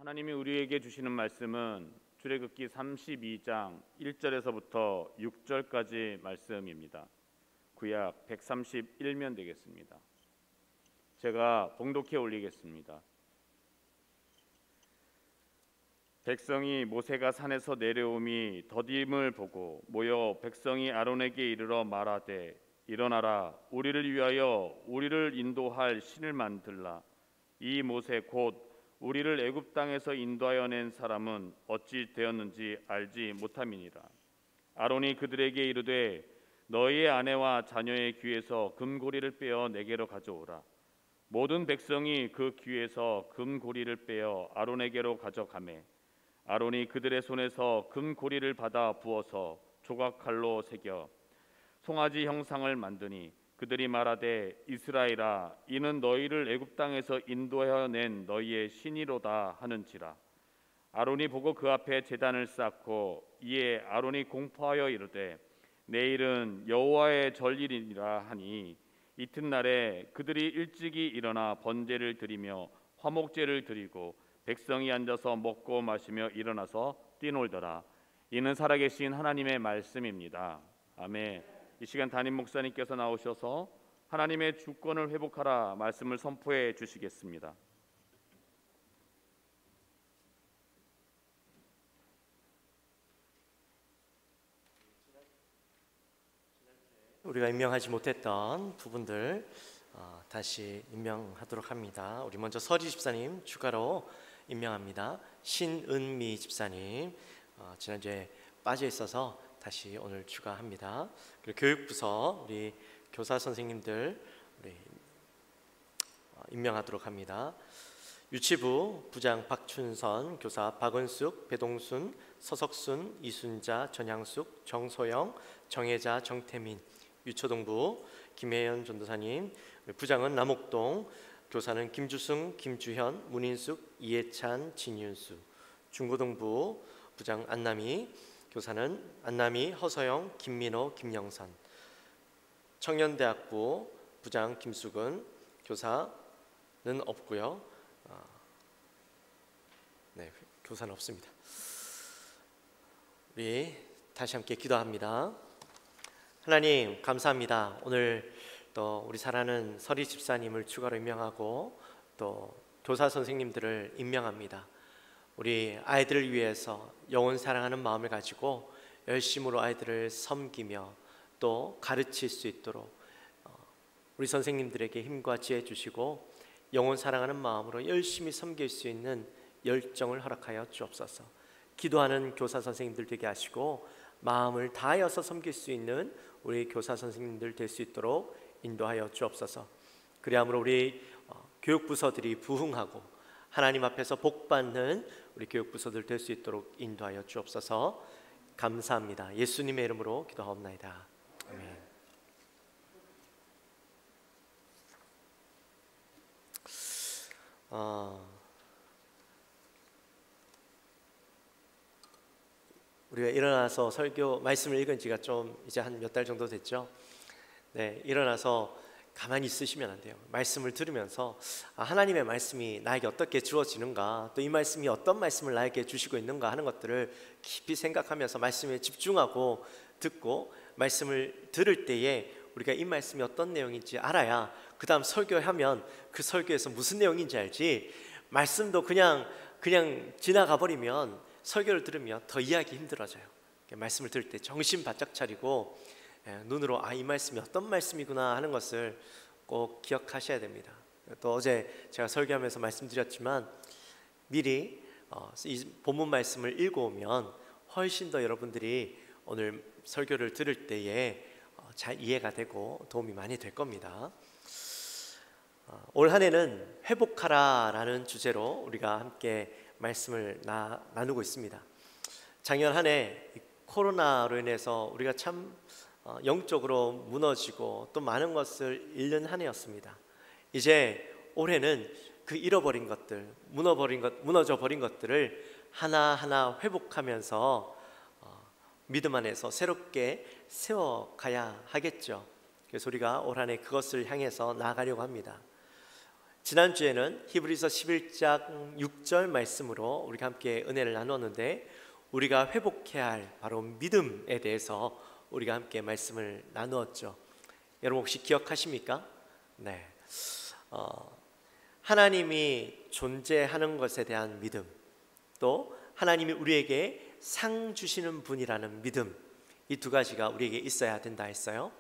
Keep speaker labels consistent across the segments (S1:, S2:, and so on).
S1: 하나님이 우리에게 주시는 말씀은 출애굽기 32장 1절에서부터 6절까지 말씀입니다. 구약 131면 되겠습니다. 제가 봉독해 올리겠습니다. 백성이 모세가 산에서 내려오미 더딤을 보고 모여 백성이 아론에게 이르러 말하되 일어나라, 우리를 위하여 우리를 인도할 신을 만들라. 이 모세 곧 우리를 애굽 땅에서 인도하여 낸 사람은 어찌 되었는지 알지 못함이니라. 아론이 그들에게 이르되 너희의 아내와 자녀의 귀에서 금고리를 빼어 내게로 가져오라. 모든 백성이 그 귀에서 금고리를 빼어 아론에게로 가져가매 아론이 그들의 손에서 금고리를 받아 부어서 조각칼로 새겨 송아지 형상을 만드니 그들이 말하되 이스라엘아, 이는 너희를 애굽 땅에서 인도하여 낸 너희의 신이로다 하는지라. 아론이 보고 그 앞에 제단을 쌓고 이에 아론이 공포하여 이르되 내일은 여호와의 절일이라 하니 이튿날에 그들이 일찍이 일어나 번제를 드리며 화목제를 드리고 백성이 앉아서 먹고 마시며 일어나서 뛰놀더라. 이는 살아계신 하나님의 말씀입니다. 아멘. 이 시간 담임 목사님께서 나오셔서 하나님의 주권을 회복하라 말씀을 선포해 주시겠습니다.
S2: 우리가 임명하지 못했던 부분들 다시 임명하도록 합니다. 우리 먼저 서리 집사님 추가로 임명합니다. 신은미 집사님 지난주에 빠져 있어서 다시 오늘 추가합니다. 그리고 교육부서 우리 교사 선생님들 우리 임명하도록 합니다. 유치부 부장 박춘선, 교사 박은숙, 배동순, 서석순, 이순자, 전향숙, 정소영, 정혜자, 정태민. 유초동부 김혜연 전도사님, 부장은 남옥동, 교사는 김주승, 김주현, 문인숙, 이해찬, 진윤수. 중고등부 부장 안남희, 교사는 안남희, 허서영, 김민호, 김영선. 청년대학부 부장 김수근, 교사는 없고요. 네, 교사는 없습니다. 우리 다시 함께 기도합니다. 하나님 감사합니다. 오늘 또 우리 사랑하는 서리 집사님을 추가로 임명하고 또 교사 선생님들을 임명합니다. 우리 아이들을 위해서 영혼 사랑하는 마음을 가지고 열심으로 아이들을 섬기며 또 가르칠 수 있도록 우리 선생님들에게 힘과 지혜 주시고 영혼 사랑하는 마음으로 열심히 섬길 수 있는 열정을 허락하여 주옵소서. 기도하는 교사 선생님들 되게 하시고 마음을 다하여서 섬길 수 있는 우리 교사 선생님들 될 수 있도록 인도하여 주옵소서. 그리함으로 우리 교육부서들이 부흥하고 하나님 앞에서 복받는 우리 교육부서들 될 수 있도록 인도하여 주옵소서. 감사합니다. 예수님의 이름으로 기도하옵나이다. 아멘. 우리가 일어나서 설교 말씀을 읽은 지가 좀 이제 한 몇 달 정도 됐죠. 네, 일어나서 가만히 있으시면 안 돼요. 말씀을 들으면서 하나님의 말씀이 나에게 어떻게 주어지는가, 또 이 말씀이 어떤 말씀을 나에게 주시고 있는가 하는 것들을 깊이 생각하면서 말씀에 집중하고 듣고 말씀을 들을 때에 우리가 이 말씀이 어떤 내용인지 알아야 그 다음 설교하면 그 설교에서 무슨 내용인지 알지, 말씀도 그냥 지나가 버리면 설교를 들으면 더 이해하기 힘들어져요. 말씀을 들을 때 정신 바짝 차리고 눈으로 이 말씀이 어떤 말씀이구나 하는 것을 꼭 기억하셔야 됩니다. 또 어제 제가 설교하면서 말씀드렸지만 미리 이 본문 말씀을 읽어오면 훨씬 더 여러분들이 오늘 설교를 들을 때에 잘 이해가 되고 도움이 많이 될 겁니다. 올 한 해는 회복하라라는 주제로 우리가 함께 말씀을 나누고 있습니다. 작년 한 해 코로나로 인해서 우리가 참 영적으로 무너지고 또 많은 것을 잃는 한 해였습니다. 이제 올해는 그 잃어버린 것들, 무너져 버린 것들을 하나하나 회복하면서 믿음 안에서 새롭게 세워가야 하겠죠. 그래서 우리가 올 한 해 그것을 향해서 나아가려고 합니다. 지난주에는 히브리서 11장 6절 말씀으로 우리가 함께 은혜를 나누었는데, 우리가 회복해야 할 바로 믿음에 대해서 우리가 함께 말씀을 나누었죠. 여러분 혹시 기억하십니까? 네. 하나님이 존재하는 것에 대한 믿음, 또 하나님이 우리에게 상 주시는 분이라는 믿음, 이 두 가지가 우리에게 있어야 된다 했어요.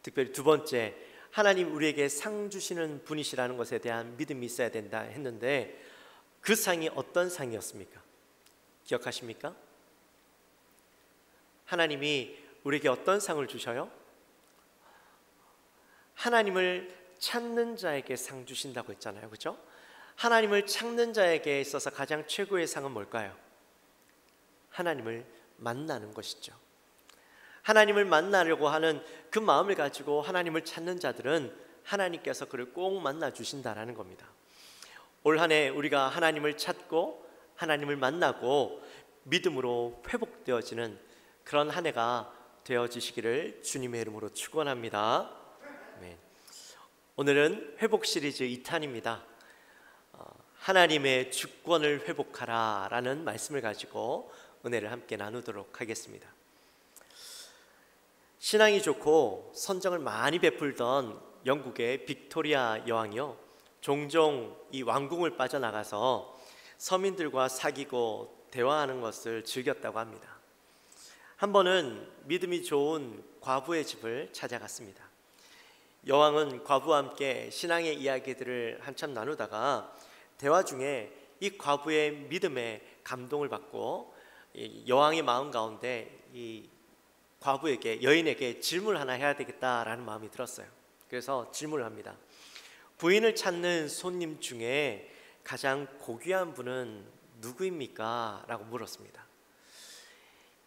S2: 특별히 두 번째, 하나님 우리에게 상 주시는 분이시라는 것에 대한 믿음이 있어야 된다 했는데, 그 상이 어떤 상이었습니까? 기억하십니까? 하나님이 우리에게 어떤 상을 주셔요? 하나님을 찾는 자에게 상 주신다고 했잖아요, 그렇죠? 하나님을 찾는 자에게 있어서 가장 최고의 상은 뭘까요? 하나님을 만나는 것이죠. 하나님을 만나려고 하는 그 마음을 가지고 하나님을 찾는 자들은 하나님께서 그를 꼭 만나 주신다라는 겁니다. 올 한 해 우리가 하나님을 찾고 하나님을 만나고 믿음으로 회복되어지는 그런 한 해가 되어지시기를 주님의 이름으로 축원합니다. 아멘. 오늘은 회복 시리즈 2탄입니다. 하나님의 주권을 회복하라 라는 말씀을 가지고 은혜를 함께 나누도록 하겠습니다. 신앙이 좋고 선정을 많이 베풀던 영국의 빅토리아 여왕이요, 종종 이 왕궁을 빠져나가서 서민들과 사귀고 대화하는 것을 즐겼다고 합니다. 한 번은 믿음이 좋은 과부의 집을 찾아갔습니다. 여왕은 과부와 함께 신앙의 이야기들을 한참 나누다가 대화 중에 이 과부의 믿음에 감동을 받고 여왕의 마음 가운데 이 과부에게, 여인에게 질문을 하나 해야 되겠다라는 마음이 들었어요. 그래서 질문을 합니다. 부인을 찾는 손님 중에 가장 고귀한 분은 누구입니까? 라고 물었습니다.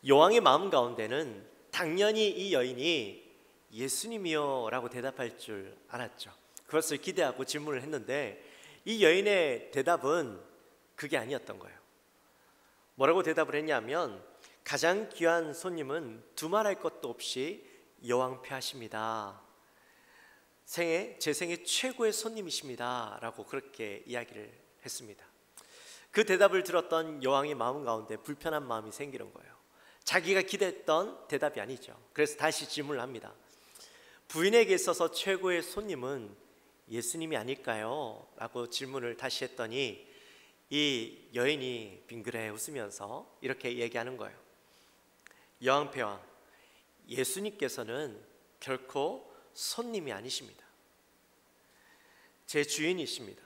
S2: 여왕의 마음 가운데는 당연히 이 여인이 예수님이요 라고 대답할 줄 알았죠. 그것을 기대하고 질문을 했는데 이 여인의 대답은 그게 아니었던 거예요. 뭐라고 대답을 했냐면, 가장 귀한 손님은 두말할 것도 없이 여왕 폐하십니다. 제 생애 최고의 손님이십니다 라고 그렇게 이야기를 했습니다. 그 대답을 들었던 여왕의 마음 가운데 불편한 마음이 생기는 거예요. 자기가 기대했던 대답이 아니죠. 그래서 다시 질문을 합니다. 부인에게 있어서 최고의 손님은 예수님이 아닐까요? 라고 질문을 다시 했더니 이 여인이 빙그레 웃으면서 이렇게 얘기하는 거예요. 여왕폐하, 예수님께서는 결코 손님이 아니십니다. 제 주인이십니다.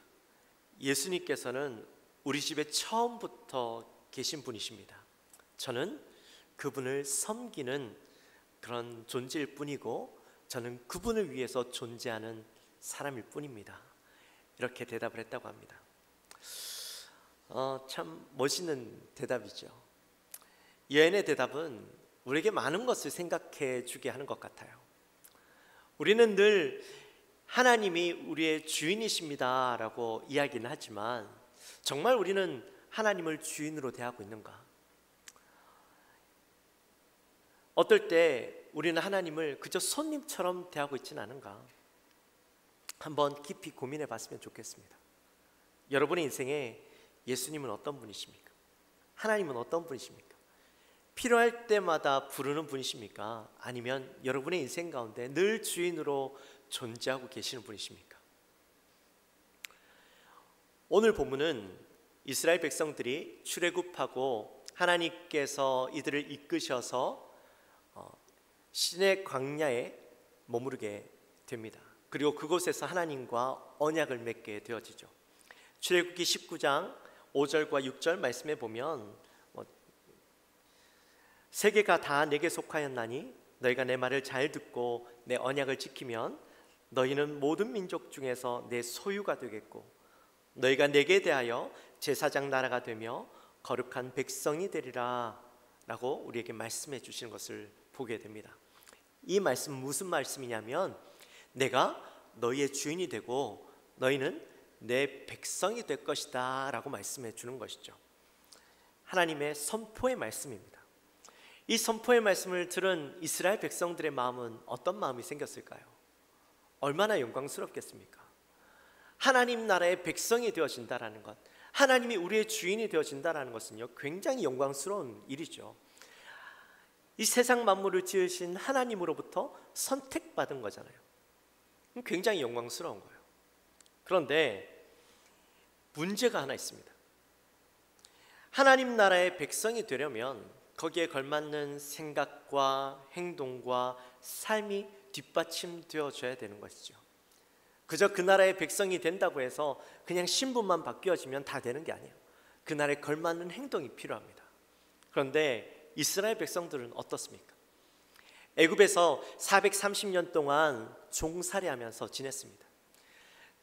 S2: 예수님께서는 우리 집에 처음부터 계신 분이십니다. 저는 그분을 섬기는 그런 존재일 뿐이고, 저는 그분을 위해서 존재하는 사람일 뿐입니다. 이렇게 대답을 했다고 합니다. 참 멋있는 대답이죠. 여인의 대답은 우리에게 많은 것을 생각해 주게 하는 것 같아요. 우리는 늘 하나님이 우리의 주인이십니다 라고 이야기는 하지만, 정말 우리는 하나님을 주인으로 대하고 있는가? 어떨 때 우리는 하나님을 그저 손님처럼 대하고 있지는 않은가? 한번 깊이 고민해 봤으면 좋겠습니다. 여러분의 인생에 예수님은 어떤 분이십니까? 하나님은 어떤 분이십니까? 필요할 때마다 부르는 분이십니까? 아니면 여러분의 인생 가운데 늘 주인으로 존재하고 계시는 분이십니까? 오늘 본문은 이스라엘 백성들이 출애굽하고 하나님께서 이들을 이끄셔서 시내 광야에 머무르게 됩니다. 그리고 그곳에서 하나님과 언약을 맺게 되어지죠. 출애굽기 19장 5절과 6절 말씀에 보면, 세계가 다 내게 속하였나니 너희가 내 말을 잘 듣고 내 언약을 지키면 너희는 모든 민족 중에서 내 소유가 되겠고, 너희가 내게 대하여 제사장 나라가 되며 거룩한 백성이 되리라 라고 우리에게 말씀해 주시는 것을 보게 됩니다. 이 말씀은 무슨 말씀이냐면, 내가 너희의 주인이 되고 너희는 내 백성이 될 것이다 라고 말씀해 주는 것이죠. 하나님의 선포의 말씀입니다. 이 선포의 말씀을 들은 이스라엘 백성들의 마음은 어떤 마음이 생겼을까요? 얼마나 영광스럽겠습니까? 하나님 나라의 백성이 되어진다라는 것, 하나님이 우리의 주인이 되어진다라는 것은요, 굉장히 영광스러운 일이죠. 이 세상 만물을 지으신 하나님으로부터 선택받은 거잖아요. 굉장히 영광스러운 거예요. 그런데 문제가 하나 있습니다. 하나님 나라의 백성이 되려면 거기에 걸맞는 생각과 행동과 삶이 뒷받침되어져야 되는 것이죠. 그저 그 나라의 백성이 된다고 해서 그냥 신분만 바뀌어지면 다 되는 게 아니에요. 그 나라에 걸맞는 행동이 필요합니다. 그런데 이스라엘 백성들은 어떻습니까? 애굽에서 430년 동안 종살이하면서 지냈습니다.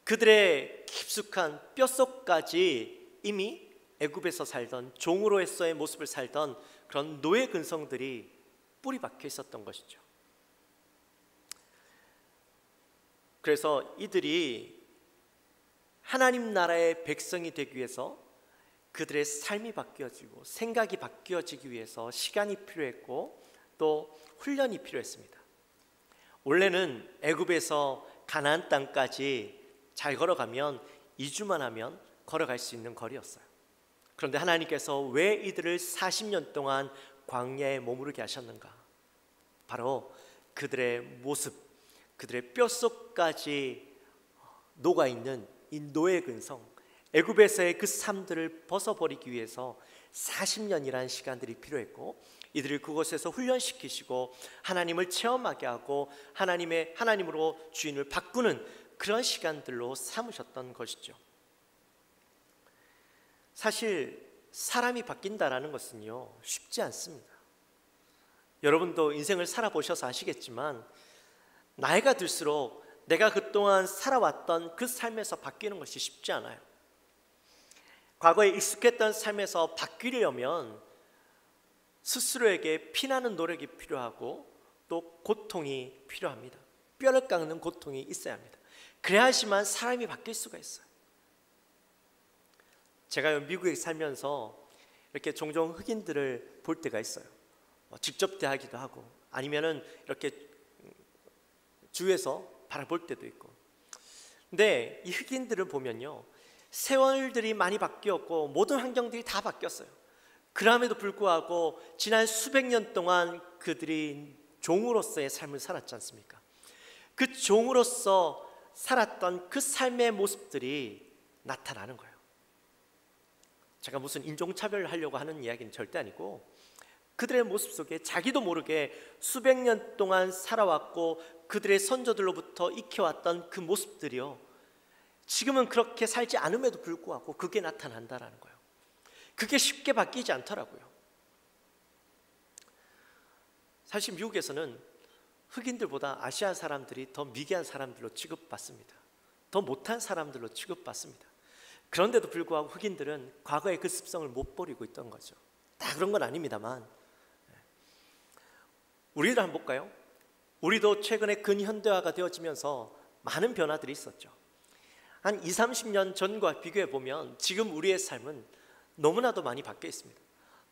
S2: 그들의 깊숙한 뼛속까지 이미 애굽에서 살던, 종으로서의 모습을 살던 그런 노예 근성들이 뿌리 박혀 있었던 것이죠. 그래서 이들이 하나님 나라의 백성이 되기 위해서 그들의 삶이 바뀌어지고 생각이 바뀌어지기 위해서 시간이 필요했고 또 훈련이 필요했습니다. 원래는 애굽에서 가나안 땅까지 잘 걸어가면 2주만 하면 걸어갈 수 있는 거리였어요. 그런데 하나님께서 왜 이들을 40년 동안 광야에 머무르게 하셨는가? 바로 그들의 모습, 그들의 뼛속까지 녹아있는 이 노예 근성, 애굽에서의 그 삶들을 벗어버리기 위해서 40년이라는 시간들이 필요했고, 이들을 그곳에서 훈련시키시고 하나님을 체험하게 하고 하나님으로 주인을 바꾸는 그런 시간들로 삼으셨던 것이죠. 사실 사람이 바뀐다라는 것은요, 쉽지 않습니다. 여러분도 인생을 살아보셔서 아시겠지만 나이가 들수록 내가 그동안 살아왔던 그 삶에서 바뀌는 것이 쉽지 않아요. 과거에 익숙했던 삶에서 바뀌려면 스스로에게 피나는 노력이 필요하고 또 고통이 필요합니다. 뼈를 깎는 고통이 있어야 합니다. 그래야지만 사람이 바뀔 수가 있어요. 제가 미국에 살면서 이렇게 종종 흑인들을 볼 때가 있어요. 직접 대하기도 하고 아니면은 이렇게 주위에서 바라볼 때도 있고. 근데 이 흑인들을 보면요, 세월들이 많이 바뀌었고 모든 환경들이 다 바뀌었어요. 그럼에도 불구하고 지난 수백 년 동안 그들이 종으로서의 삶을 살았지 않습니까? 그 종으로서 살았던 그 삶의 모습들이 나타나는 거예요. 제가 무슨 인종차별을 하려고 하는 이야기는 절대 아니고, 그들의 모습 속에 자기도 모르게 수백 년 동안 살아왔고 그들의 선조들로부터 익혀왔던 그 모습들이요, 지금은 그렇게 살지 않음에도 불구하고 그게 나타난다라는 거예요. 그게 쉽게 바뀌지 않더라고요. 사실 미국에서는 흑인들보다 아시아 사람들이 더 미개한 사람들로 취급받습니다. 더 못한 사람들로 취급받습니다. 그런데도 불구하고 흑인들은 과거의 그 습성을 못 버리고 있던 거죠. 다 그런 건 아닙니다만, 우리를 한번 볼까요? 우리도 최근에 근현대화가 되어지면서 많은 변화들이 있었죠. 한 20, 30년 전과 비교해 보면 지금 우리의 삶은 너무나도 많이 바뀌어 있습니다.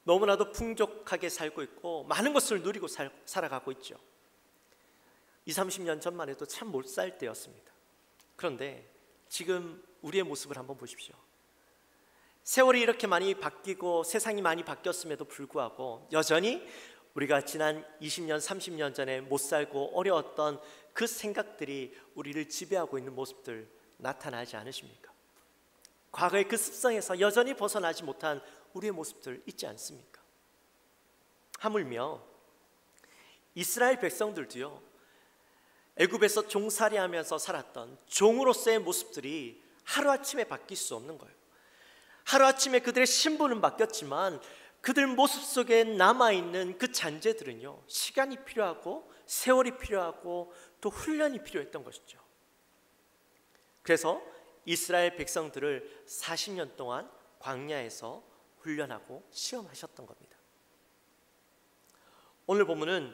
S2: 너무나도 풍족하게 살고 있고 많은 것을 누리고 살아가고 있죠. 20, 30년 전만 해도 참 못 살 때였습니다. 그런데 지금 우리의 모습을 한번 보십시오. 세월이 이렇게 많이 바뀌고 세상이 많이 바뀌었음에도 불구하고 여전히 우리가 지난 20년, 30년 전에 못 살고 어려웠던 그 생각들이 우리를 지배하고 있는 모습들 나타나지 않으십니까? 과거의 그 습성에서 여전히 벗어나지 못한 우리의 모습들 있지 않습니까? 하물며 이스라엘 백성들도요, 애굽에서 종살이하면서 살았던 종으로서의 모습들이 하루아침에 바뀔 수 없는 거예요. 하루아침에 그들의 신분은 바뀌었지만 그들 모습 속에 남아있는 그 잔재들은요, 시간이 필요하고 세월이 필요하고 또 훈련이 필요했던 것이죠. 그래서 이스라엘 백성들을 40년 동안 광야에서 훈련하고 시험하셨던 겁니다. 오늘 본문은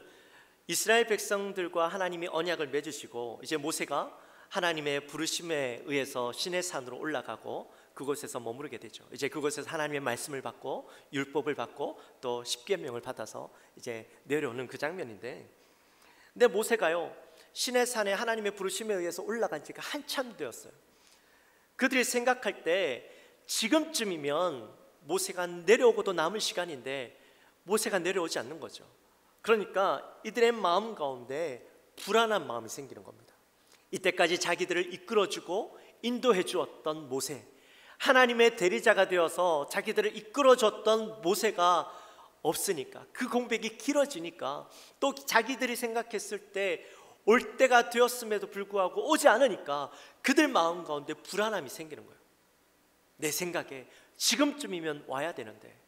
S2: 이스라엘 백성들과 하나님이 언약을 맺으시고 이제 모세가 하나님의 부르심에 의해서 시내산으로 올라가고 그곳에서 머무르게 되죠. 이제 그곳에서 하나님의 말씀을 받고 율법을 받고 또 십계명을 받아서 이제 내려오는 그 장면인데, 근데 모세가요, 시내산에 하나님의 부르심에 의해서 올라간 지가 한참 되었어요. 그들이 생각할 때 지금쯤이면 모세가 내려오고도 남을 시간인데 모세가 내려오지 않는 거죠. 그러니까 이들의 마음 가운데 불안한 마음이 생기는 겁니다. 이때까지 자기들을 이끌어주고 인도해 주었던 모세, 하나님의 대리자가 되어서 자기들을 이끌어 줬던 모세가 없으니까, 그 공백이 길어지니까, 또 자기들이 생각했을 때 올 때가 되었음에도 불구하고 오지 않으니까 그들 마음 가운데 불안함이 생기는 거예요. 내 생각에 지금쯤이면 와야 되는데,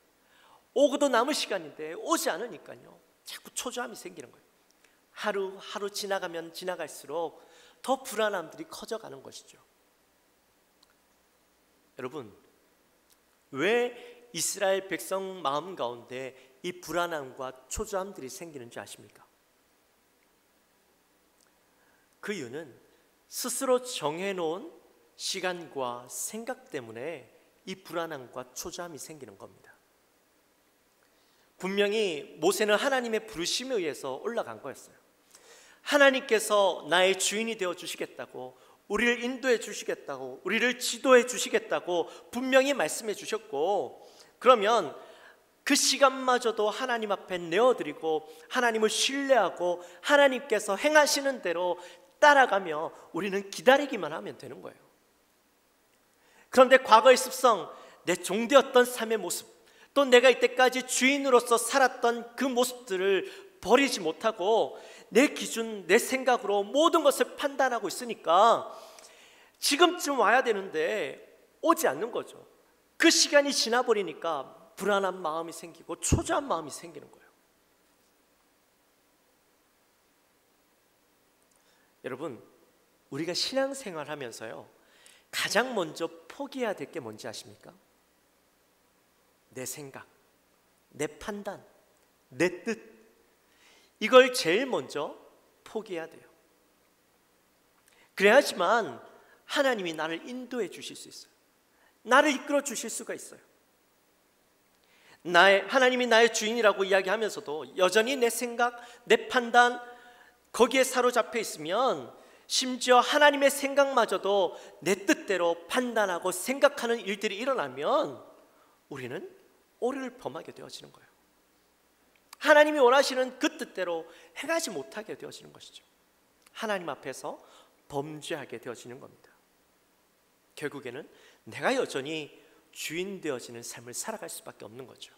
S2: 오고도 남을 시간인데 오지 않으니까요, 자꾸 초조함이 생기는 거예요. 하루하루 지나가면 지나갈수록 더 불안함들이 커져가는 것이죠. 여러분, 왜 이스라엘 백성 마음 가운데 이 불안함과 초조함들이 생기는지 아십니까? 그 이유는 스스로 정해놓은 시간과 생각 때문에 이 불안함과 초조함이 생기는 겁니다. 분명히 모세는 하나님의 부르심에 의해서 올라간 거였어요. 하나님께서 나의 주인이 되어 주시겠다고, 우리를 인도해 주시겠다고, 우리를 지도해 주시겠다고 분명히 말씀해 주셨고, 그러면 그 시간마저도 하나님 앞에 내어드리고 하나님을 신뢰하고 하나님께서 행하시는 대로 따라가며 우리는 기다리기만 하면 되는 거예요. 그런데 과거의 습성, 내 종되었던 삶의 모습, 또 내가 이때까지 주인으로서 살았던 그 모습들을 버리지 못하고 내 기준, 내 생각으로 모든 것을 판단하고 있으니까 지금쯤 와야 되는데 오지 않는 거죠. 그 시간이 지나버리니까 불안한 마음이 생기고 초조한 마음이 생기는 거예요. 여러분, 우리가 신앙생활 하면서요, 가장 먼저 포기해야 될 게 뭔지 아십니까? 내 생각, 내 판단, 내 뜻, 이걸 제일 먼저 포기해야 돼요. 그래야지만 하나님이 나를 인도해 주실 수 있어요. 나를 이끌어 주실 수가 있어요. 하나님이 나의 주인이라고 이야기하면서도 여전히 내 생각, 내 판단, 거기에 사로잡혀 있으면 심지어 하나님의 생각마저도 내 뜻대로 판단하고 생각하는 일들이 일어나면 우리는 오류를 범하게 되어지는 거예요. 하나님이 원하시는 그 뜻대로 행하지 못하게 되어지는 것이죠. 하나님 앞에서 범죄하게 되어지는 겁니다. 결국에는 내가 여전히 주인 되어지는 삶을 살아갈 수밖에 없는 거죠.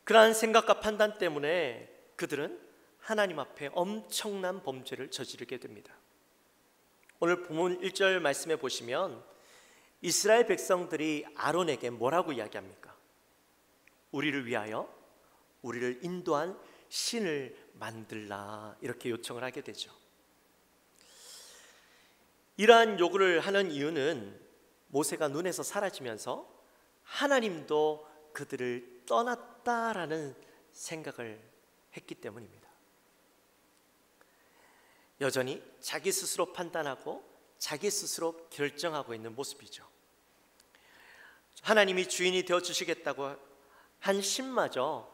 S2: 그러한 생각과 판단 때문에 그들은 하나님 앞에 엄청난 범죄를 저지르게 됩니다. 오늘 본문 1절 말씀에 보시면 이스라엘 백성들이 아론에게 뭐라고 이야기합니까? 우리를 위하여 우리를 인도한 신을 만들라, 이렇게 요청을 하게 되죠. 이러한 요구를 하는 이유는 모세가 눈에서 사라지면서 하나님도 그들을 떠났다라는 생각을 했기 때문입니다. 여전히 자기 스스로 판단하고 자기 스스로 결정하고 있는 모습이죠. 하나님이 주인이 되어 주시겠다고 한 신마저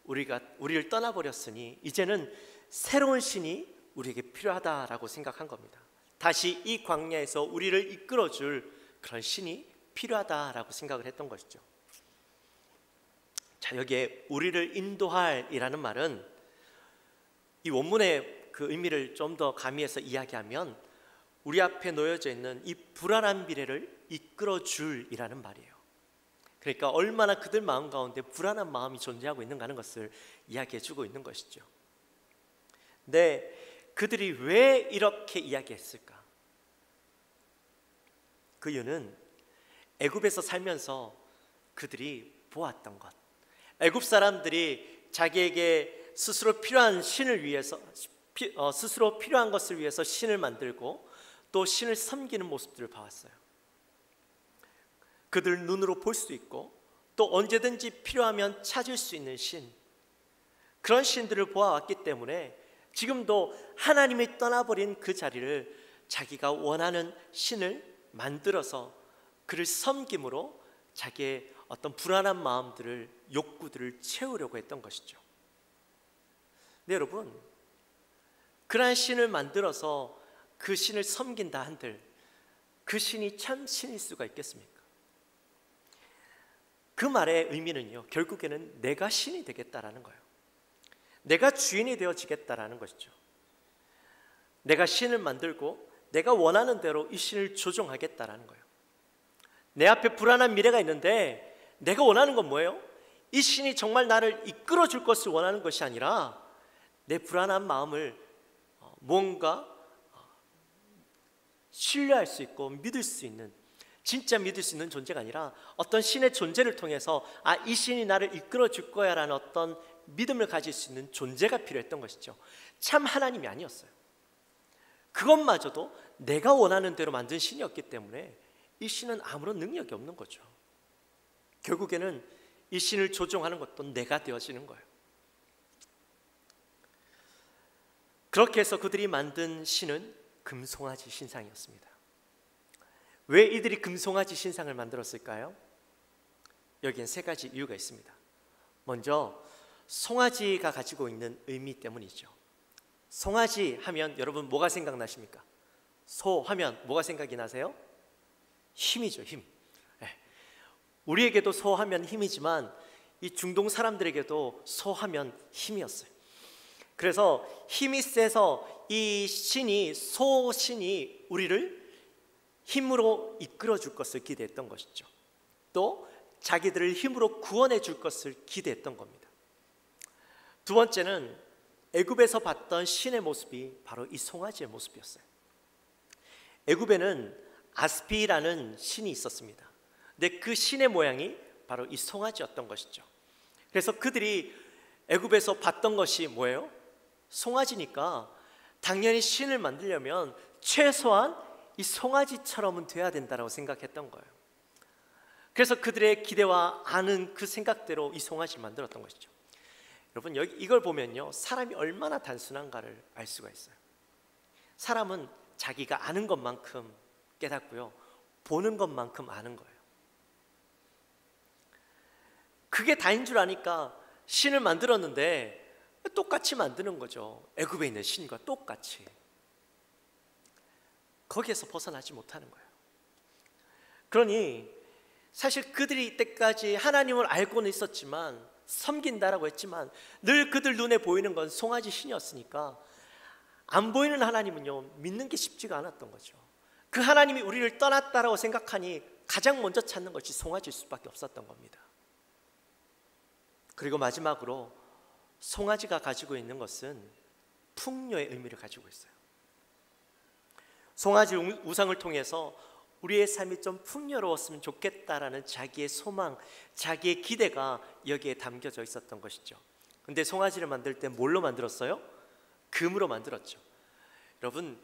S2: 우리를 떠나버렸으니 이제는 새로운 신이 우리에게 필요하다라고 생각한 겁니다. 다시 이 광야에서 우리를 이끌어줄 그런 신이 필요하다라고 생각을 했던 것이죠. 자, 여기에 우리를 인도할이라는 말은 이 원문의 그 의미를 좀 더 가미해서 이야기하면 우리 앞에 놓여져 있는 이 불안한 미래를 이끌어줄이라는 말이에요. 그러니까 얼마나 그들 마음 가운데 불안한 마음이 존재하고 있는가 하는 것을 이야기해주고 있는 것이죠. 근데 그들이 왜 이렇게 이야기했을까? 그 이유는 애굽에서 살면서 그들이 보았던 것, 애굽 사람들이 자기에게 스스로 필요한 신을 위해서 스스로 필요한 것을 위해서 신을 만들고 또 신을 섬기는 모습들을 봐왔어요. 그들 눈으로 볼 수 있고 또 언제든지 필요하면 찾을 수 있는 신, 그런 신들을 보아왔기 때문에 지금도 하나님이 떠나버린 그 자리를 자기가 원하는 신을 만들어서 그를 섬김으로 자기의 어떤 불안한 마음들을, 욕구들을 채우려고 했던 것이죠. 네, 여러분, 그러한 신을 만들어서 그 신을 섬긴다 한들 그 신이 참 신일 수가 있겠습니까? 그 말의 의미는요, 결국에는 내가 신이 되겠다라는 거예요. 내가 주인이 되어지겠다라는 것이죠. 내가 신을 만들고 내가 원하는 대로 이 신을 조종하겠다라는 거예요. 내 앞에 불안한 미래가 있는데 내가 원하는 건 뭐예요? 이 신이 정말 나를 이끌어 줄 것을 원하는 것이 아니라 내 불안한 마음을 뭔가 신뢰할 수 있고 믿을 수 있는, 진짜 믿을 수 있는 존재가 아니라 어떤 신의 존재를 통해서 이 신이 나를 이끌어 줄 거야 라는 어떤 믿음을 가질 수 있는 존재가 필요했던 것이죠. 참 하나님이 아니었어요. 그것마저도 내가 원하는 대로 만든 신이었기 때문에 이 신은 아무런 능력이 없는 거죠. 결국에는 이 신을 조종하는 것도 내가 되어지는 거예요. 그렇게 해서 그들이 만든 신은 금송아지 신상이었습니다. 왜 이들이 금송아지 신상을 만들었을까요? 여기엔 세 가지 이유가 있습니다. 먼저 송아지가 가지고 있는 의미 때문이죠. 송아지 하면 여러분 뭐가 생각나십니까? 소 하면 뭐가 생각이 나세요? 힘이죠, 힘. 우리에게도 소 하면 힘이지만 이 중동 사람들에게도 소 하면 힘이었어요. 그래서 힘이 세서 이 신이, 소신이 우리를 힘으로 이끌어 줄 것을 기대했던 것이죠. 또 자기들을 힘으로 구원해 줄 것을 기대했던 겁니다. 두 번째는 애굽에서 봤던 신의 모습이 바로 이 송아지의 모습이었어요. 애굽에는 아스피라는 신이 있었습니다. 근데 그 신의 모양이 바로 이 송아지였던 것이죠. 그래서 그들이 애굽에서 봤던 것이 뭐예요? 송아지니까 당연히 신을 만들려면 최소한 이 송아지처럼은 돼야 된다고 생각했던 거예요. 그래서 그들의 기대와 아는 그 생각대로 이 송아지를 만들었던 것이죠. 여러분, 여기 이걸 보면요, 사람이 얼마나 단순한가를 알 수가 있어요. 사람은 자기가 아는 것만큼 깨닫고요, 보는 것만큼 아는 거예요. 그게 다인 줄 아니까 신을 만들었는데 똑같이 만드는 거죠. 애굽에 있는 신과 똑같이. 거기에서 벗어나지 못하는 거예요. 그러니 사실 그들이 이때까지 하나님을 알고는 있었지만, 섬긴다라고 했지만 늘 그들 눈에 보이는 건 송아지 신이었으니까 안 보이는 하나님은요, 믿는 게 쉽지가 않았던 거죠. 그 하나님이 우리를 떠났다라고 생각하니 가장 먼저 찾는 것이 송아지일 수밖에 없었던 겁니다. 그리고 마지막으로 송아지가 가지고 있는 것은 풍요의 의미를 가지고 있어요. 송아지 우상을 통해서 우리의 삶이 좀 풍요로웠으면 좋겠다라는 자기의 소망, 자기의 기대가 여기에 담겨져 있었던 것이죠. 근데 송아지를 만들 때 뭘로 만들었어요? 금으로 만들었죠. 여러분,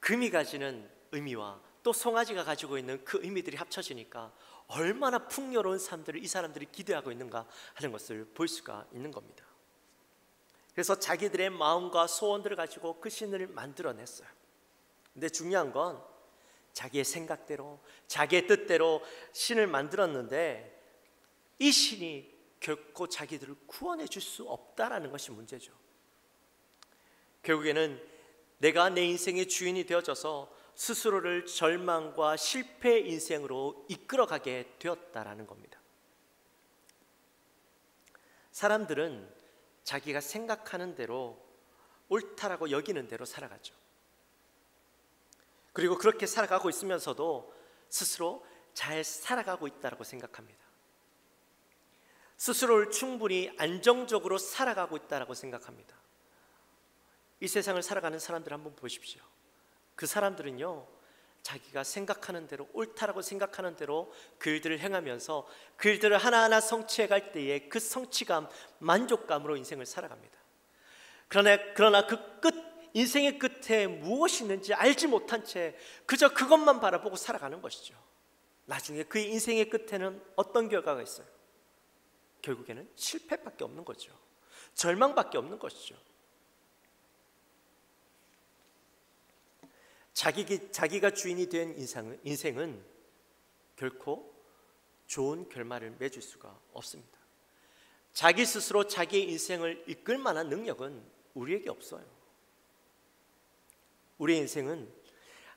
S2: 금이 가지는 의미와 또 송아지가 가지고 있는 그 의미들이 합쳐지니까 얼마나 풍요로운 삶들을 이 사람들이 기대하고 있는가 하는 것을 볼 수가 있는 겁니다. 그래서 자기들의 마음과 소원들을 가지고 그 신을 만들어냈어요. 근데 중요한 건 자기의 생각대로, 자기의 뜻대로 신을 만들었는데 이 신이 결코 자기들을 구원해 줄 수 없다라는 것이 문제죠. 결국에는 내가 내 인생의 주인이 되어져서 스스로를 절망과 실패의 인생으로 이끌어가게 되었다라는 겁니다. 사람들은 자기가 생각하는 대로, 옳다라고 여기는 대로 살아가죠. 그리고 그렇게 살아가고 있으면서도 스스로 잘 살아가고 있다고 생각합니다. 스스로를 충분히 안정적으로 살아가고 있다고 생각합니다. 이 세상을 살아가는 사람들 한번 보십시오. 그 사람들은요, 자기가 생각하는 대로, 옳다라고 생각하는 대로 그 일들을 행하면서 그 일들을 하나하나 성취해 갈 때에 그 성취감, 만족감으로 인생을 살아갑니다. 그러나 그 끝, 인생의 끝에 무엇이 있는지 알지 못한 채 그저 그것만 바라보고 살아가는 것이죠. 나중에 그 인생의 끝에는 어떤 결과가 있어요? 결국에는 실패밖에 없는 거죠. 절망밖에 없는 것이죠. 자기가 주인이 된 인생은 결코 좋은 결말을 맺을 수가 없습니다. 자기 스스로 자기의 인생을 이끌 만한 능력은 우리에게 없어요. 우리의 인생은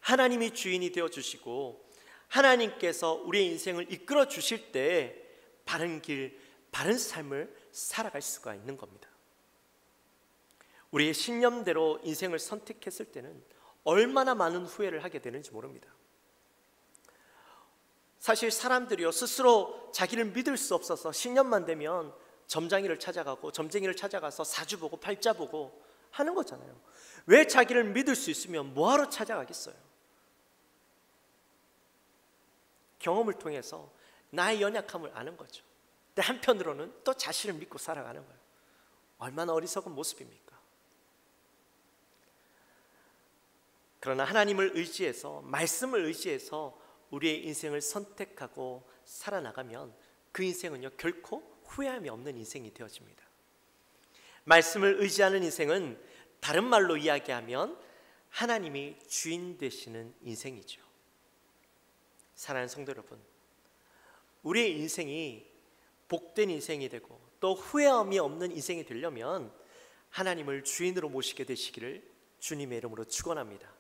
S2: 하나님이 주인이 되어주시고 하나님께서 우리의 인생을 이끌어 주실 때 바른 길, 바른 삶을 살아갈 수가 있는 겁니다. 우리의 신념대로 인생을 선택했을 때는 얼마나 많은 후회를 하게 되는지 모릅니다. 사실 사람들이요, 스스로 자기를 믿을 수 없어서 신념만 되면 점쟁이를 찾아가서 사주 보고 팔자 보고 하는 거잖아요. 왜 자기를 믿을 수 있으면 뭐하러 찾아가겠어요? 경험을 통해서 나의 연약함을 아는 거죠. 근데 한편으로는 또 자신을 믿고 살아가는 거예요. 얼마나 어리석은 모습입니까? 그러나 하나님을 의지해서, 말씀을 의지해서 우리의 인생을 선택하고 살아나가면 그 인생은요, 결코 후회함이 없는 인생이 되어집니다. 말씀을 의지하는 인생은 다른 말로 이야기하면 하나님이 주인 되시는 인생이죠. 사랑하는 성도 여러분, 우리의 인생이 복된 인생이 되고 또 후회함이 없는 인생이 되려면 하나님을 주인으로 모시게 되시기를 주님의 이름으로 축원합니다.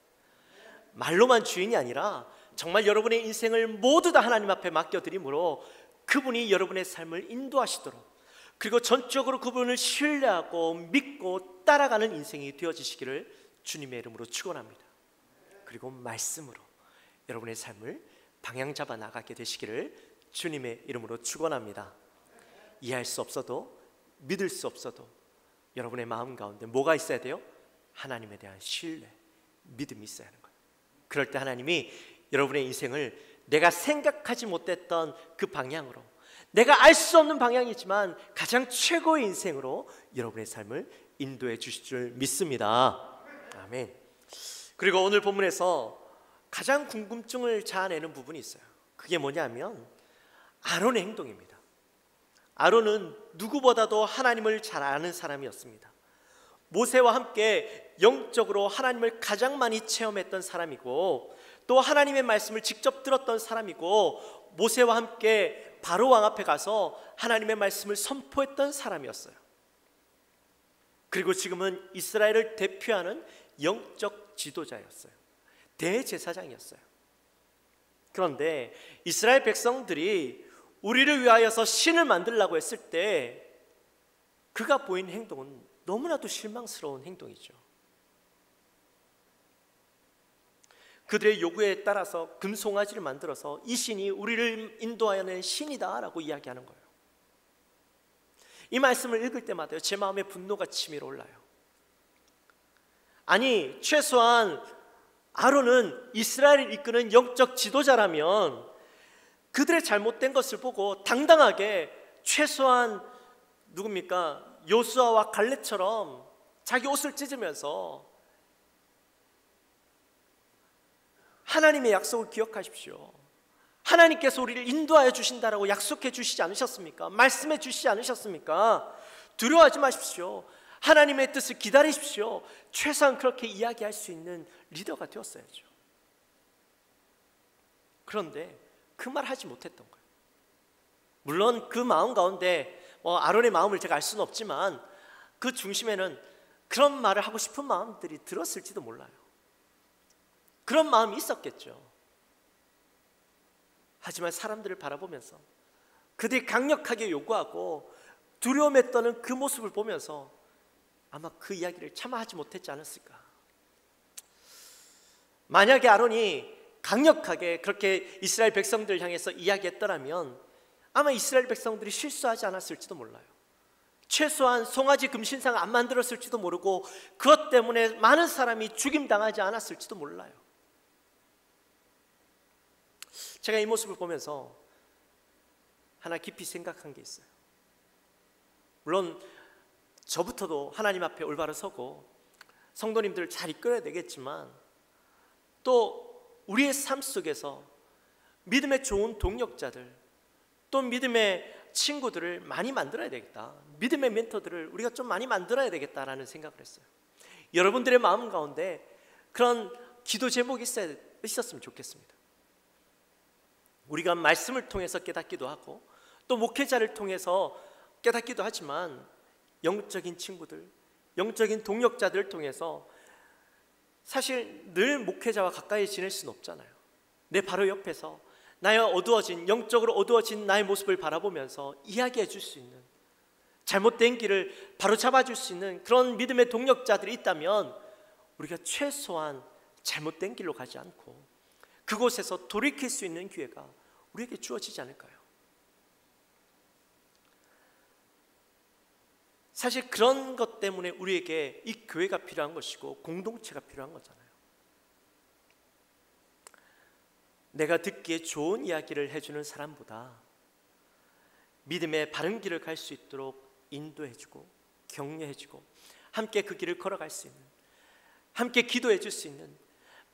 S2: 말로만 주인이 아니라 정말 여러분의 인생을 모두 다 하나님 앞에 맡겨드림으로 그분이 여러분의 삶을 인도하시도록, 그리고 전적으로 그분을 신뢰하고 믿고 따라가는 인생이 되어지시기를 주님의 이름으로 축원합니다. 그리고 말씀으로 여러분의 삶을 방향 잡아 나가게 되시기를 주님의 이름으로 축원합니다. 이해할 수 없어도, 믿을 수 없어도 여러분의 마음 가운데 뭐가 있어야 돼요? 하나님에 대한 신뢰, 믿음이 있어야 하는 거예요. 그럴 때 하나님이 여러분의 인생을 내가 생각하지 못했던 그 방향으로, 내가 알 수 없는 방향이지만 가장 최고의 인생으로 여러분의 삶을 인도해 주실 줄 믿습니다. 아멘. 그리고 오늘 본문에서 가장 궁금증을 자아내는 부분이 있어요. 그게 뭐냐면 아론의 행동입니다. 아론은 누구보다도 하나님을 잘 아는 사람이었습니다. 모세와 함께 영적으로 하나님을 가장 많이 체험했던 사람이고, 또 하나님의 말씀을 직접 들었던 사람이고, 모세와 함께 바로 왕 앞에 가서 하나님의 말씀을 선포했던 사람이었어요. 그리고 지금은 이스라엘을 대표하는 영적 지도자였어요. 대제사장이었어요. 그런데 이스라엘 백성들이 우리를 위하여서 신을 만들라고 했을 때 그가 보인 행동은 너무나도 실망스러운 행동이죠. 그들의 요구에 따라서 금송아지를 만들어서 이 신이 우리를 인도하여낸 신이다 라고 이야기하는 거예요. 이 말씀을 읽을 때마다 제 마음에 분노가 치밀어 올라요. 아니, 최소한 아론은 이스라엘을 이끄는 영적 지도자라면 그들의 잘못된 것을 보고 당당하게, 최소한 누굽니까? 요수아와 갈렙처럼 자기 옷을 찢으면서 하나님의 약속을 기억하십시오. 하나님께서 우리를 인도하여 주신다라고 약속해 주시지 않으셨습니까? 말씀해 주시지 않으셨습니까? 두려워하지 마십시오. 하나님의 뜻을 기다리십시오. 최소한 그렇게 이야기할 수 있는 리더가 되었어야죠. 그런데 그 말 하지 못했던 거예요. 물론 그 마음 가운데 아론의 마음을 제가 알 수는 없지만 그 중심에는 그런 말을 하고 싶은 마음들이 들었을지도 몰라요. 그런 마음이 있었겠죠. 하지만 사람들을 바라보면서 그들이 강력하게 요구하고 두려움에 떠는 그 모습을 보면서 아마 그 이야기를 차마 하지 못했지 않았을까. 만약에 아론이 강력하게 그렇게 이스라엘 백성들을 향해서 이야기했더라면 아마 이스라엘 백성들이 실수하지 않았을지도 몰라요. 최소한 송아지 금신상 안 만들었을지도 모르고 그것 때문에 많은 사람이 죽임당하지 않았을지도 몰라요. 제가 이 모습을 보면서 하나 깊이 생각한 게 있어요. 물론 저부터도 하나님 앞에 올바로 서고 성도님들을 잘 이끌어야 되겠지만, 또 우리의 삶 속에서 믿음의 좋은 동력자들, 또 믿음의 친구들을 많이 만들어야 되겠다, 믿음의 멘토들을 우리가 좀 많이 만들어야 되겠다라는 생각을 했어요. 여러분들의 마음 가운데 그런 기도 제목이 있었으면 좋겠습니다. 우리가 말씀을 통해서 깨닫기도 하고 또 목회자를 통해서 깨닫기도 하지만 영적인 친구들, 영적인 동력자들을 통해서 사실 늘 목회자와 가까이 지낼 수는 없잖아요. 내 바로 옆에서 나의 어두워진, 영적으로 어두워진 나의 모습을 바라보면서 이야기해 줄 수 있는, 잘못된 길을 바로 잡아줄 수 있는 그런 믿음의 동력자들이 있다면 우리가 최소한 잘못된 길로 가지 않고 그곳에서 돌이킬 수 있는 기회가 우리에게 주어지지 않을까요? 사실 그런 것 때문에 우리에게 이 교회가 필요한 것이고 공동체가 필요한 거잖아요. 내가 듣기에 좋은 이야기를 해주는 사람보다 믿음의 바른 길을 갈 수 있도록 인도해주고 격려해주고 함께 그 길을 걸어갈 수 있는, 함께 기도해 줄 수 있는,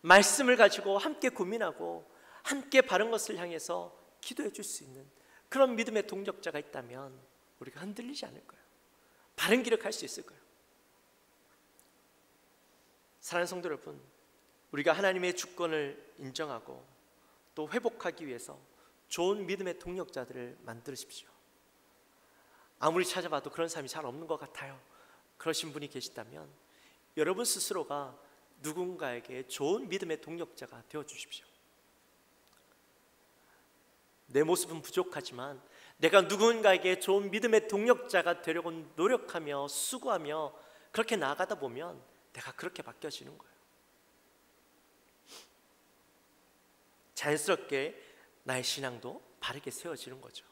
S2: 말씀을 가지고 함께 고민하고 함께 바른 것을 향해서 기도해 줄 수 있는 그런 믿음의 동력자가 있다면 우리가 흔들리지 않을 거예요. 바른 길을 갈 수 있을 거예요. 사랑하는 성도 여러분, 우리가 하나님의 주권을 인정하고 또 회복하기 위해서 좋은 믿음의 동력자들을 만드십시오. 아무리 찾아봐도 그런 사람이 잘 없는 것 같아요. 그러신 분이 계시다면 여러분 스스로가 누군가에게 좋은 믿음의 동력자가 되어주십시오. 내 모습은 부족하지만 내가 누군가에게 좋은 믿음의 동력자가 되려고 노력하며 수고하며 그렇게 나아가다 보면 내가 그렇게 바뀌어지는 거예요. 자연스럽게 나의 신앙도 바르게 세워지는 거죠.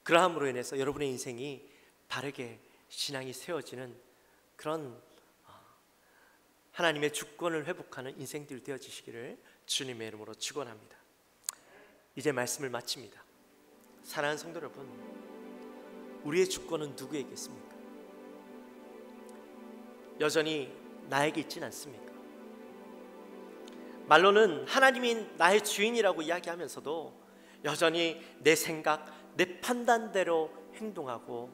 S2: 그러함으로 인해서 여러분의 인생이 바르게 신앙이 세워지는 그런 하나님의 주권을 회복하는 인생들이 되어지시기를 주님의 이름으로 축원합니다. 이제 말씀을 마칩니다. 사랑하는 성도 여러분, 우리의 주권은 누구에게 있습니까? 여전히 나에게 있진 않습니까? 말로는 하나님이 나의 주인이라고 이야기하면서도 여전히 내 생각, 내 판단대로 행동하고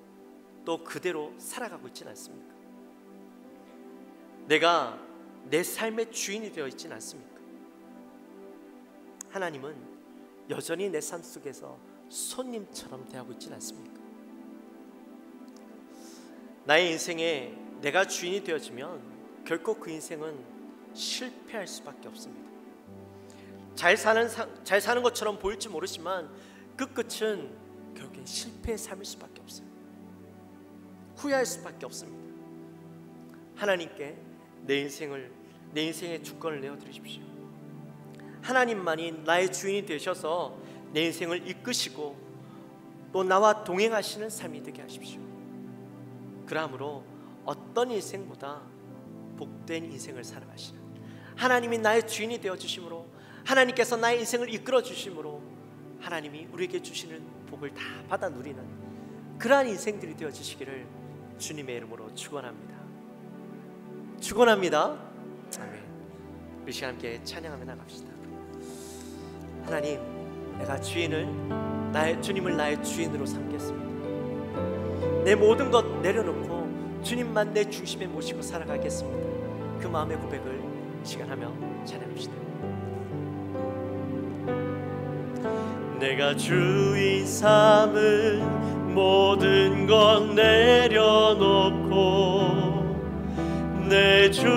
S2: 또 그대로 살아가고 있지는 않습니까? 내가 내 삶의 주인이 되어 있지는 않습니까? 하나님은 여전히 내 삶 속에서 손님처럼 대하고 있지는 않습니까? 나의 인생에 내가 주인이 되어지면 결코 그 인생은 실패할 수밖에 없습니다. 잘 사는 것처럼 보일지 모르지만 그 끝은 결국엔 실패의 삶일 수밖에 없어요. 후회할 수밖에 없습니다. 하나님께 내 인생의 주권을 내어드리십시오. 하나님만이 나의 주인이 되셔서 내 인생을 이끄시고 또 나와 동행하시는 삶이 되게 하십시오. 그러므로 어떤 인생보다 복된 인생을 살아가시는, 하나님이 나의 주인이 되어주심으로, 하나님께서 나의 인생을 이끌어 주심으로 하나님이 우리에게 주시는 복을 다 받아 누리는 그러한 인생들이 되어주시기를 주님의 이름으로 축원합니다. 축원합니다. 아멘. 우리 시간 함께 찬양하며 나갑시다. 하나님, 내가 주님을 나의 주인으로 삼겠습니다. 내 모든 것 내려놓고 주님만 내 중심에 모시고 살아가겠습니다. 그 마음의 고백을 시간하며 찬양합시다. 내가 주인 삼은 모든 것 내려놓고 내 주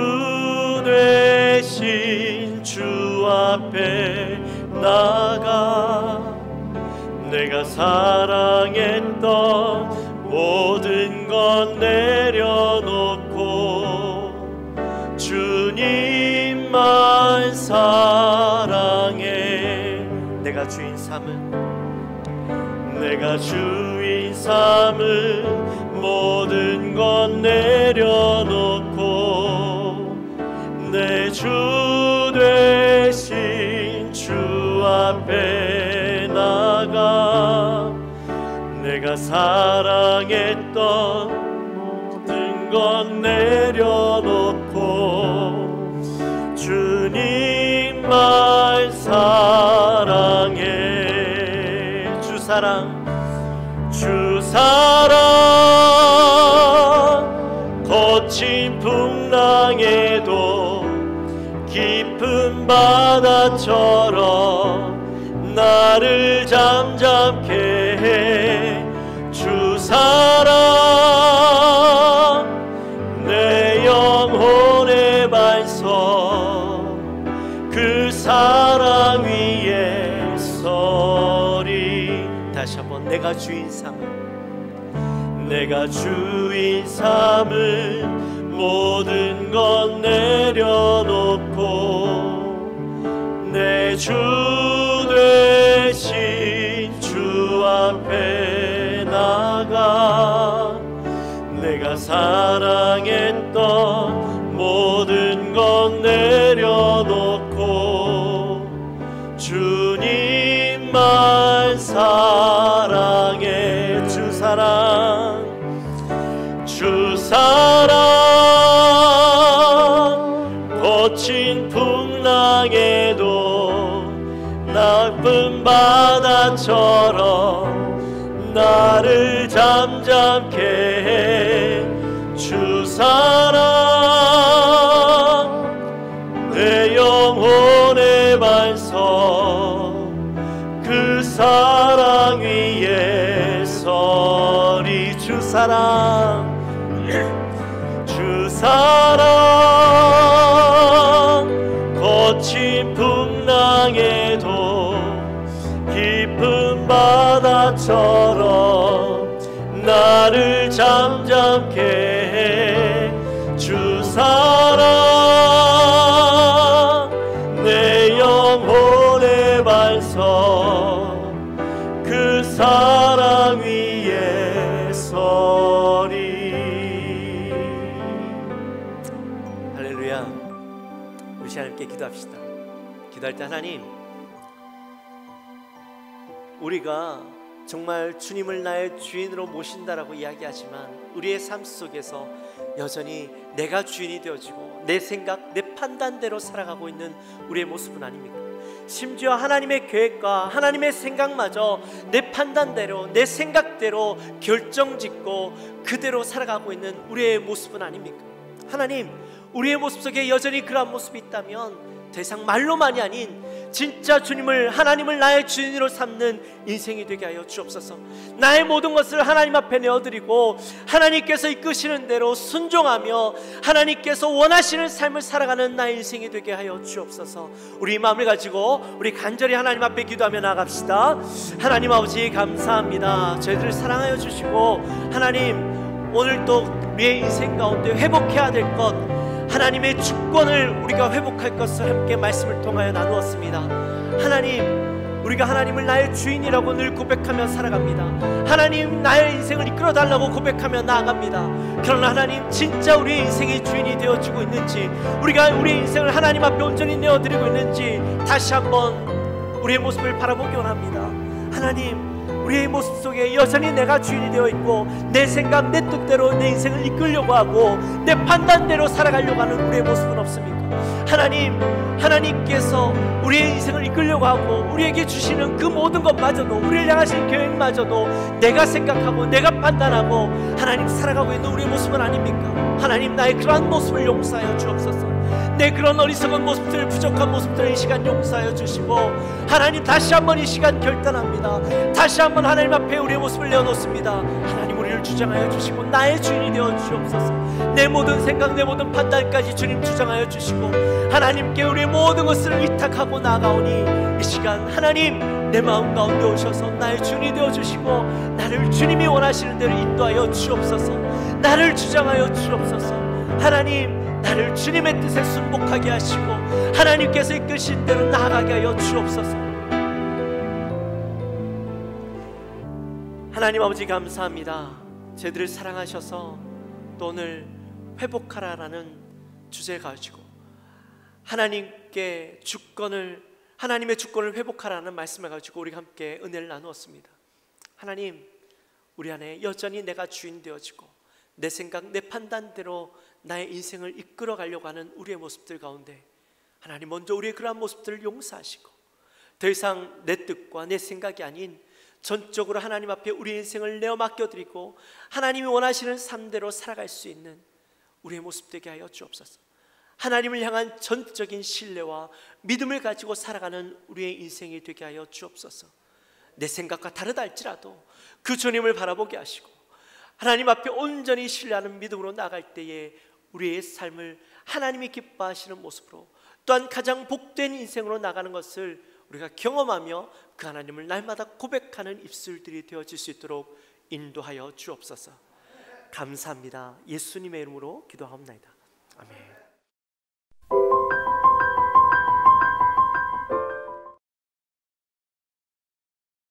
S2: 되신 주 앞에 나가 내가 사랑했던 모든 것 내려놓고 주님만 사랑해. 내가 주인 삼은 모든 것 내려놓고 내 주 되신 주 앞에 나가 내가 사랑했던 모든 것 내려놓고 주님만 사랑해. 주 사랑 거친 풍랑에도 깊은 바다처럼 나를 잠잠케 해. 주 사랑 내 영혼의 반석 그 사랑 위에 내가 주인 삼을, 내가 주인 삼을 모든 것 내려놓고 내 주 대신 주 앞에 나가 내가 사랑했던 모든 것 내려놓고 주님만 사랑해. 주 사랑, 주 사랑 거친 풍랑에도 나쁜 바다처럼 나를 잠잠케 해. 주 사랑 내 영혼의 반석 그 사랑 위에 서리. 주 사랑, 주 사랑 거친 풍랑에도 깊은 바다처럼 나를 잠잠케 해. 주 사랑 내 영혼의 반석 그 사랑 위에 서리. 할렐루야. 우리 시간 함께 기도합시다. 기도할 때 하나님, 우리가 정말 주님을 나의 주인으로 모신다라고 이야기하지만 우리의 삶 속에서 여전히 내가 주인이 되어지고 내 생각, 내 판단대로 살아가고 있는 우리의 모습은 아닙니까? 심지어 하나님의 계획과 하나님의 생각마저 내 판단대로, 내 생각대로 결정짓고 그대로 살아가고 있는 우리의 모습은 아닙니까? 하나님, 우리의 모습 속에 여전히 그러한 모습이 있다면 더 이상 말로만이 아닌 진짜 주님을, 하나님을 나의 주인으로 삼는 인생이 되게 하여 주옵소서. 나의 모든 것을 하나님 앞에 내어드리고 하나님께서 이끄시는 대로 순종하며 하나님께서 원하시는 삶을 살아가는 나의 인생이 되게 하여 주옵소서. 우리 마음을 가지고 우리 간절히 하나님 앞에 기도하며 나갑시다. 하나님 아버지 감사합니다. 저희들을 사랑하여 주시고 하나님, 오늘 또 우리의 인생 가운데 회복해야 될 것, 하나님의 주권을 우리가 회복할 것을 함께 말씀을 통하여 나누었습니다. 하나님, 우리가 하나님을 나의 주인이라고 늘 고백하며 살아갑니다. 하나님, 나의 인생을 이끌어달라고 고백하며 나아갑니다. 그러나 하나님, 진짜 우리의 인생의 주인이 되어주고 있는지, 우리가 우리의 인생을 하나님 앞에 온전히 내어드리고 있는지 다시 한번 우리의 모습을 바라보기 원합니다. 하나님, 우리의 모습 속에 여전히 내가 주인이 되어 있고 내 생각, 내 뜻대로 내 인생을 이끌려고 하고 내 판단대로 살아가려고 하는 우리의 모습은 없습니까? 하나님, 하나님께서 우리의 인생을 이끌려고 하고 우리에게 주시는 그 모든 것마저도, 우리를 향하신 계획마저도 내가 생각하고 내가 판단하고 하나님 살아가고 있는 우리의 모습은 아닙니까? 하나님, 나의 그러한 모습을 용서하여 주옵소서. 내 그런 어리석은 모습들, 부족한 모습들 이 시간 용서하여 주시고 하나님, 다시 한번 이 시간 결단합니다. 다시 한번 하나님 앞에 우리의 모습을 내어놓습니다. 하나님, 우리를 주장하여 주시고 나의 주인이 되어 주옵소서. 내 모든 생각, 내 모든 판단까지 주님 주장하여 주시고 하나님께 우리의 모든 것을 의탁하고 나아가오니 이 시간 하나님, 내 마음 가운데 오셔서 나의 주인이 되어 주시고 나를 주님이 원하시는 대로 인도하여 주옵소서. 나를 주장하여 주옵소서. 하나님, 나를 주님의 뜻에 순복하게 하시고 하나님께서 이끄신 대로 나아가게 하여 주옵소서. 하나님 아버지 감사합니다. 저희들을 사랑하셔서 또 오늘 회복하라라는 주제를 가지고 하나님께 주권을, 하나님의 주권을 회복하라는 말씀을 가지고 우리가 함께 은혜를 나누었습니다. 하나님, 우리 안에 여전히 내가 주인 되어지고 내 생각, 내 판단대로 나의 인생을 이끌어 가려고 하는 우리의 모습들 가운데 하나님, 먼저 우리의 그러한 모습들을 용서하시고 더 이상 내 뜻과 내 생각이 아닌 전적으로 하나님 앞에 우리의 인생을 내어 맡겨드리고 하나님이 원하시는 삶대로 살아갈 수 있는 우리의 모습 되게 하여 주옵소서. 하나님을 향한 전적인 신뢰와 믿음을 가지고 살아가는 우리의 인생이 되게 하여 주옵소서. 내 생각과 다르다 할지라도 그 주님을 바라보게 하시고 하나님 앞에 온전히 신뢰하는 믿음으로 나아갈 때에 우리의 삶을 하나님이 기뻐하시는 모습으로, 또한 가장 복된 인생으로 나가는 것을 우리가 경험하며 그 하나님을 날마다 고백하는 입술들이 되어질 수 있도록 인도하여 주옵소서. 감사합니다. 예수님의 이름으로 기도하옵나이다. 아멘.